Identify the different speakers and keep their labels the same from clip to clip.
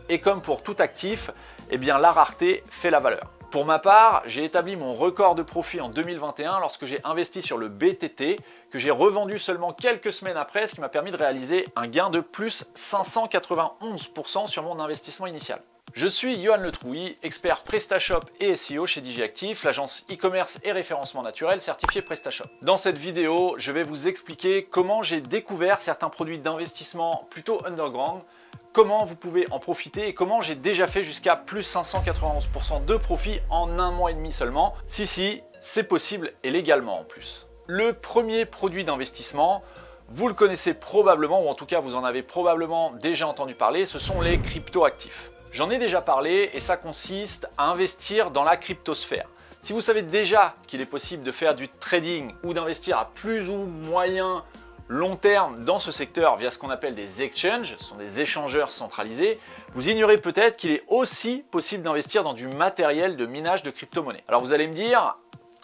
Speaker 1: et comme pour tout actif, eh bien la rareté fait la valeur. Pour ma part, j'ai établi mon record de profit en 2021 lorsque j'ai investi sur le BTT, que j'ai revendu seulement quelques semaines après, ce qui m'a permis de réaliser un gain de plus 591% sur mon investissement initial. Je suis Johan Le Trouilly, expert PrestaShop et SEO chez DigiActif, l'agence e-commerce et référencement naturel certifiée PrestaShop. Dans cette vidéo, je vais vous expliquer comment j'ai découvert certains produits d'investissement plutôt underground, comment vous pouvez en profiter et comment j'ai déjà fait jusqu'à plus 591% de profit en un mois et demi seulement. Si, c'est possible et légalement en plus. Le premier produit d'investissement, vous le connaissez probablement, ou en tout cas vous en avez probablement déjà entendu parler, ce sont les crypto-actifs. J'en ai déjà parlé et ça consiste à investir dans la cryptosphère. Si vous savez déjà qu'il est possible de faire du trading ou d'investir à plus ou moyen long terme dans ce secteur via ce qu'on appelle des exchanges, ce sont des échangeurs centralisés, vous ignorez peut-être qu'il est aussi possible d'investir dans du matériel de minage de crypto-monnaies. Alors vous allez me dire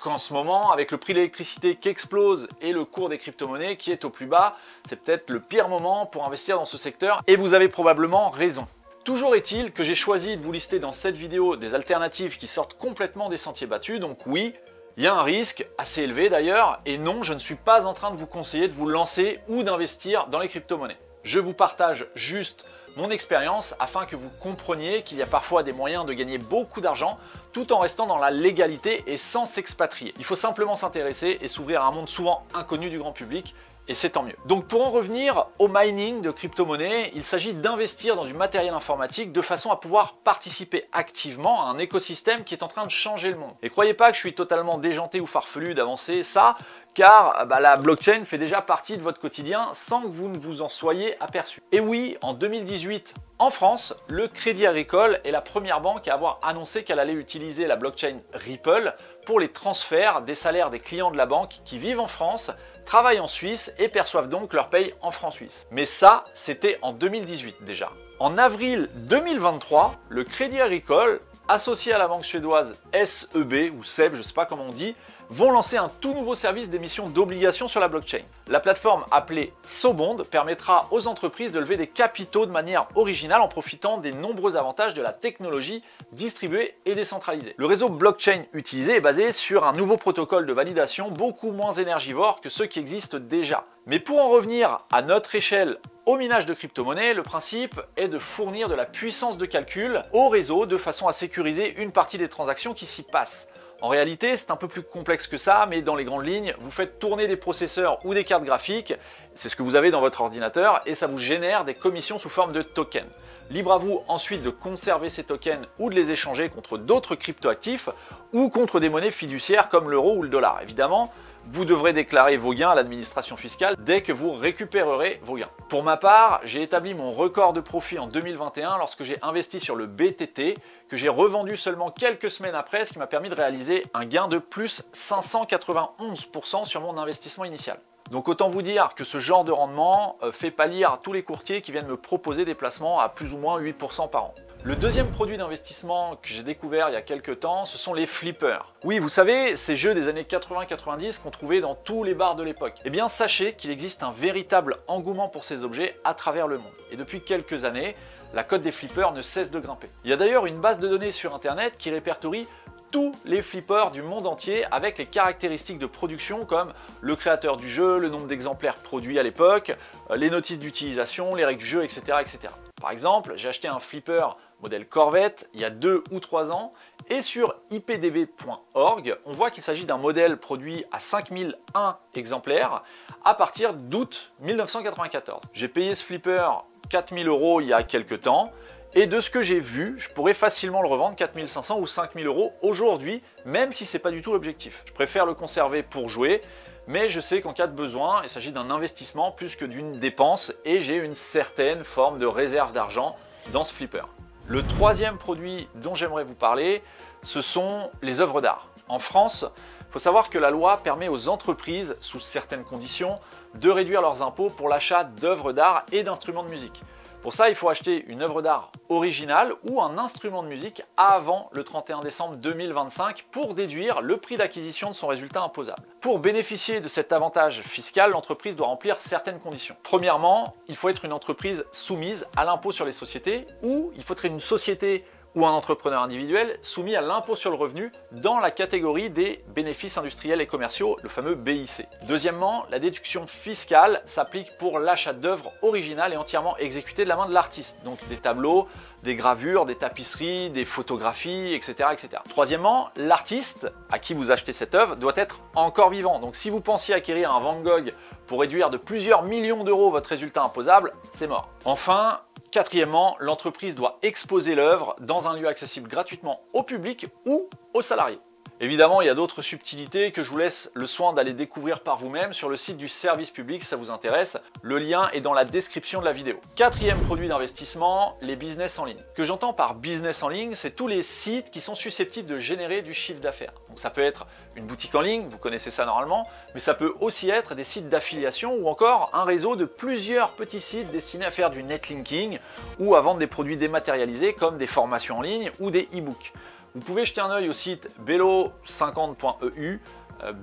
Speaker 1: qu'en ce moment, avec le prix de l'électricité qui explose et le cours des crypto-monnaies qui est au plus bas, c'est peut-être le pire moment pour investir dans ce secteur et vous avez probablement raison. Toujours est-il que j'ai choisi de vous lister dans cette vidéo des alternatives qui sortent complètement des sentiers battus, donc oui, il y a un risque assez élevé d'ailleurs, et non, je ne suis pas en train de vous conseiller de vous lancer ou d'investir dans les crypto-monnaies. Je vous partage juste mon expérience afin que vous compreniez qu'il y a parfois des moyens de gagner beaucoup d'argent tout en restant dans la légalité et sans s'expatrier. Il faut simplement s'intéresser et s'ouvrir à un monde souvent inconnu du grand public, et c'est tant mieux. Donc pour en revenir au mining de crypto-monnaies, il s'agit d'investir dans du matériel informatique de façon à pouvoir participer activement à un écosystème qui est en train de changer le monde. Et croyez pas que je suis totalement déjanté ou farfelu d'avancer ça, car la blockchain fait déjà partie de votre quotidien sans que vous ne vous en soyez aperçu. Et oui, en 2018, en France, le Crédit Agricole est la première banque à avoir annoncé qu'elle allait utiliser la blockchain Ripple pour les transferts des salaires des clients de la banque qui vivent en France, travaillent en Suisse et perçoivent donc leur paye en francs suisses. Mais ça, c'était en 2018 déjà. En avril 2023, le Crédit Agricole, associé à la banque suédoise SEB ou SEB, je ne sais pas comment on dit, vont lancer un tout nouveau service d'émission d'obligations sur la blockchain. La plateforme appelée SoBond permettra aux entreprises de lever des capitaux de manière originale en profitant des nombreux avantages de la technologie distribuée et décentralisée. Le réseau blockchain utilisé est basé sur un nouveau protocole de validation beaucoup moins énergivore que ceux qui existent déjà. Mais pour en revenir à notre échelle au minage de crypto-monnaies, le principe est de fournir de la puissance de calcul au réseau de façon à sécuriser une partie des transactions qui s'y passent. En réalité, c'est un peu plus complexe que ça, mais dans les grandes lignes, vous faites tourner des processeurs ou des cartes graphiques, c'est ce que vous avez dans votre ordinateur, et ça vous génère des commissions sous forme de tokens. Libre à vous ensuite de conserver ces tokens ou de les échanger contre d'autres cryptoactifs ou contre des monnaies fiduciaires comme l'euro ou le dollar. Évidemment, vous devrez déclarer vos gains à l'administration fiscale dès que vous récupérerez vos gains. Pour ma part, j'ai établi mon record de profit en 2021 lorsque j'ai investi sur le BTT, que j'ai revendu seulement quelques semaines après, ce qui m'a permis de réaliser un gain de plus 591% sur mon investissement initial. Donc autant vous dire que ce genre de rendement fait pâlir tous les courtiers qui viennent me proposer des placements à plus ou moins 8% par an. Le deuxième produit d'investissement que j'ai découvert il y a quelques temps, ce sont les flippers. Oui, vous savez, ces jeux des années 80-90 qu'on trouvait dans tous les bars de l'époque. Eh bien, sachez qu'il existe un véritable engouement pour ces objets à travers le monde. Et depuis quelques années, la cote des flippers ne cesse de grimper. Il y a d'ailleurs une base de données sur Internet qui répertorie tous les flippers du monde entier avec les caractéristiques de production comme le créateur du jeu, le nombre d'exemplaires produits à l'époque, les notices d'utilisation, les règles du jeu, etc., etc. Par exemple, j'ai acheté un flipper modèle Corvette il y a 2 ou 3 ans et sur ipdb.org, on voit qu'il s'agit d'un modèle produit à 5001 exemplaires à partir d'août 1994. J'ai payé ce flipper 4000 € il y a quelques temps. Et de ce que j'ai vu, je pourrais facilement le revendre 4500 ou 5000 € aujourd'hui, même si ce n'est pas du tout l'objectif. Je préfère le conserver pour jouer, mais je sais qu'en cas de besoin, il s'agit d'un investissement plus que d'une dépense et j'ai une certaine forme de réserve d'argent dans ce flipper. Le troisième produit dont j'aimerais vous parler, ce sont les œuvres d'art. En France, il faut savoir que la loi permet aux entreprises, sous certaines conditions, de réduire leurs impôts pour l'achat d'œuvres d'art et d'instruments de musique. Pour ça, il faut acheter une œuvre d'art originale ou un instrument de musique avant le 31 décembre 2025 pour déduire le prix d'acquisition de son résultat imposable. Pour bénéficier de cet avantage fiscal, l'entreprise doit remplir certaines conditions. Premièrement, il faut être une entreprise soumise à l'impôt sur les sociétés ou il faut être une société ou un entrepreneur individuel soumis à l'impôt sur le revenu dans la catégorie des bénéfices industriels et commerciaux, le fameux BIC. Deuxièmement, la déduction fiscale s'applique pour l'achat d'œuvres originales et entièrement exécutées de la main de l'artiste, donc des tableaux, des gravures, des tapisseries, des photographies, etc. etc. Troisièmement, l'artiste à qui vous achetez cette œuvre doit être encore vivant. Donc si vous pensiez acquérir un Van Gogh pour réduire de plusieurs millions d'euros votre résultat imposable, c'est mort. Enfin, quatrièmement, l'entreprise doit exposer l'œuvre dans un lieu accessible gratuitement au public ou aux salariés. Évidemment, il y a d'autres subtilités que je vous laisse le soin d'aller découvrir par vous-même sur le site du service public si ça vous intéresse. Le lien est dans la description de la vidéo. Quatrième produit d'investissement, les business en ligne. Ce que j'entends par business en ligne, c'est tous les sites qui sont susceptibles de générer du chiffre d'affaires. Donc ça peut être une boutique en ligne, vous connaissez ça normalement, mais ça peut aussi être des sites d'affiliation ou encore un réseau de plusieurs petits sites destinés à faire du netlinking ou à vendre des produits dématérialisés comme des formations en ligne ou des e-books. Vous pouvez jeter un œil au site bello50.eu,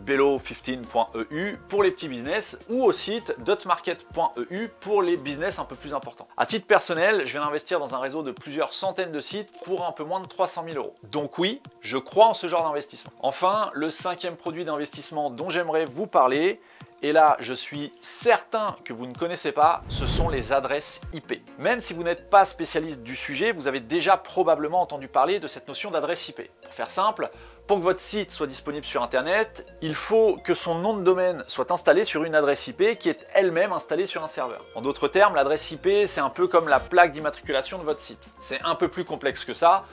Speaker 1: bello15.eu pour les petits business ou au site dotmarket.eu pour les business un peu plus importants. À titre personnel, je viens d'investir dans un réseau de plusieurs centaines de sites pour un peu moins de 300 000 euros. Donc oui, je crois en ce genre d'investissement. Enfin, le cinquième produit d'investissement dont j'aimerais vous parler, et là, je suis certain que vous ne connaissez pas, ce sont les adresses IP. Même si vous n'êtes pas spécialiste du sujet, vous avez déjà probablement entendu parler de cette notion d'adresse IP. Pour faire simple, pour que votre site soit disponible sur Internet, il faut que son nom de domaine soit installé sur une adresse IP qui est elle-même installée sur un serveur. En d'autres termes, l'adresse IP, c'est un peu comme la plaque d'immatriculation de votre site. C'est un peu plus complexe que ça,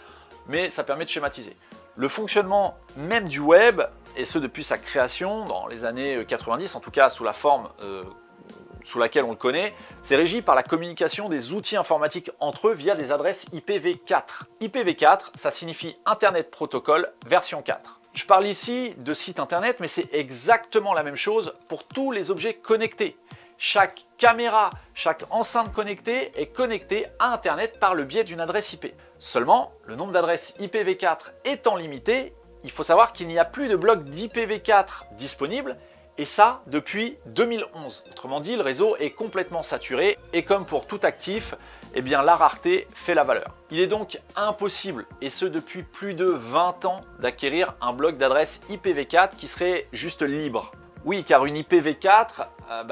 Speaker 1: mais ça permet de schématiser. Le fonctionnement même du web, et ce depuis sa création dans les années 90, en tout cas sous la forme sous laquelle on le connaît, c'est régi par la communication des outils informatiques entre eux via des adresses IPv4. IPv4, ça signifie Internet Protocol version 4. Je parle ici de site internet, mais c'est exactement la même chose pour tous les objets connectés. Chaque caméra, chaque enceinte connectée est connectée à Internet par le biais d'une adresse IP. Seulement, le nombre d'adresses IPv4 étant limité, il faut savoir qu'il n'y a plus de blocs d'IPv4 disponibles, et ça depuis 2011. Autrement dit, le réseau est complètement saturé, et comme pour tout actif, eh bien la rareté fait la valeur. Il est donc impossible, et ce depuis plus de 20 ans, d'acquérir un bloc d'adresse IPv4 qui serait juste libre. Oui, car une IPv4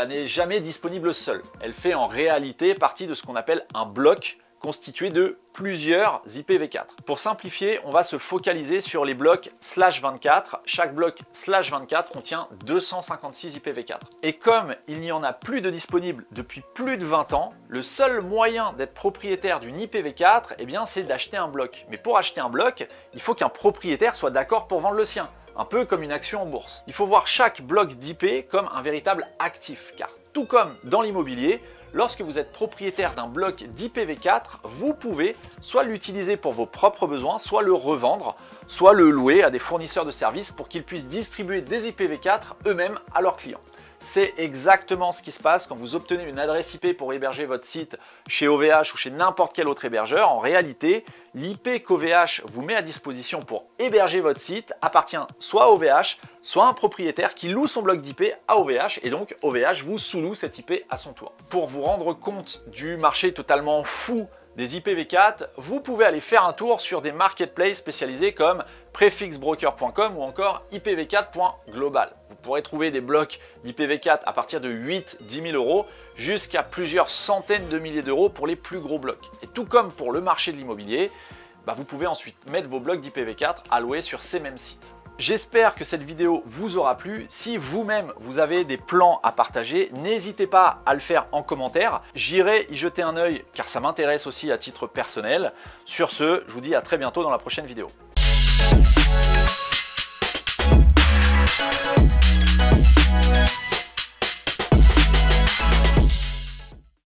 Speaker 1: n'est jamais disponible seule. Elle fait en réalité partie de ce qu'on appelle un bloc constitué de plusieurs IPv4. Pour simplifier, on va se focaliser sur les blocs /24. Chaque bloc /24 contient 256 IPv4. Et comme il n'y en a plus de disponibles depuis plus de 20 ans, le seul moyen d'être propriétaire d'une IPv4, eh bien, c'est d'acheter un bloc. Mais pour acheter un bloc, il faut qu'un propriétaire soit d'accord pour vendre le sien. Un peu comme une action en bourse. Il faut voir chaque bloc d'IP comme un véritable actif, car tout comme dans l'immobilier, lorsque vous êtes propriétaire d'un bloc d'IPv4, vous pouvez soit l'utiliser pour vos propres besoins, soit le revendre, soit le louer à des fournisseurs de services pour qu'ils puissent distribuer des IPv4 eux-mêmes à leurs clients. C'est exactement ce qui se passe quand vous obtenez une adresse IP pour héberger votre site chez OVH ou chez n'importe quel autre hébergeur. En réalité, l'IP qu'OVH vous met à disposition pour héberger votre site appartient soit à OVH, soit à un propriétaire qui loue son bloc d'IP à OVH et donc OVH vous sous-loue cette IP à son tour. Pour vous rendre compte du marché totalement fou des IPv4, vous pouvez aller faire un tour sur des marketplaces spécialisés comme prefixbroker.com ou encore ipv4.global. Vous pourrez trouver des blocs d'IPv4 à partir de 8-10 000 euros jusqu'à plusieurs centaines de milliers d'euros pour les plus gros blocs. Et tout comme pour le marché de l'immobilier, vous pouvez ensuite mettre vos blocs d'IPv4 à louer sur ces mêmes sites. J'espère que cette vidéo vous aura plu. Si vous-même vous avez des plans à partager, n'hésitez pas à le faire en commentaire. J'irai y jeter un œil car ça m'intéresse aussi à titre personnel. Sur ce, je vous dis à très bientôt dans la prochaine vidéo.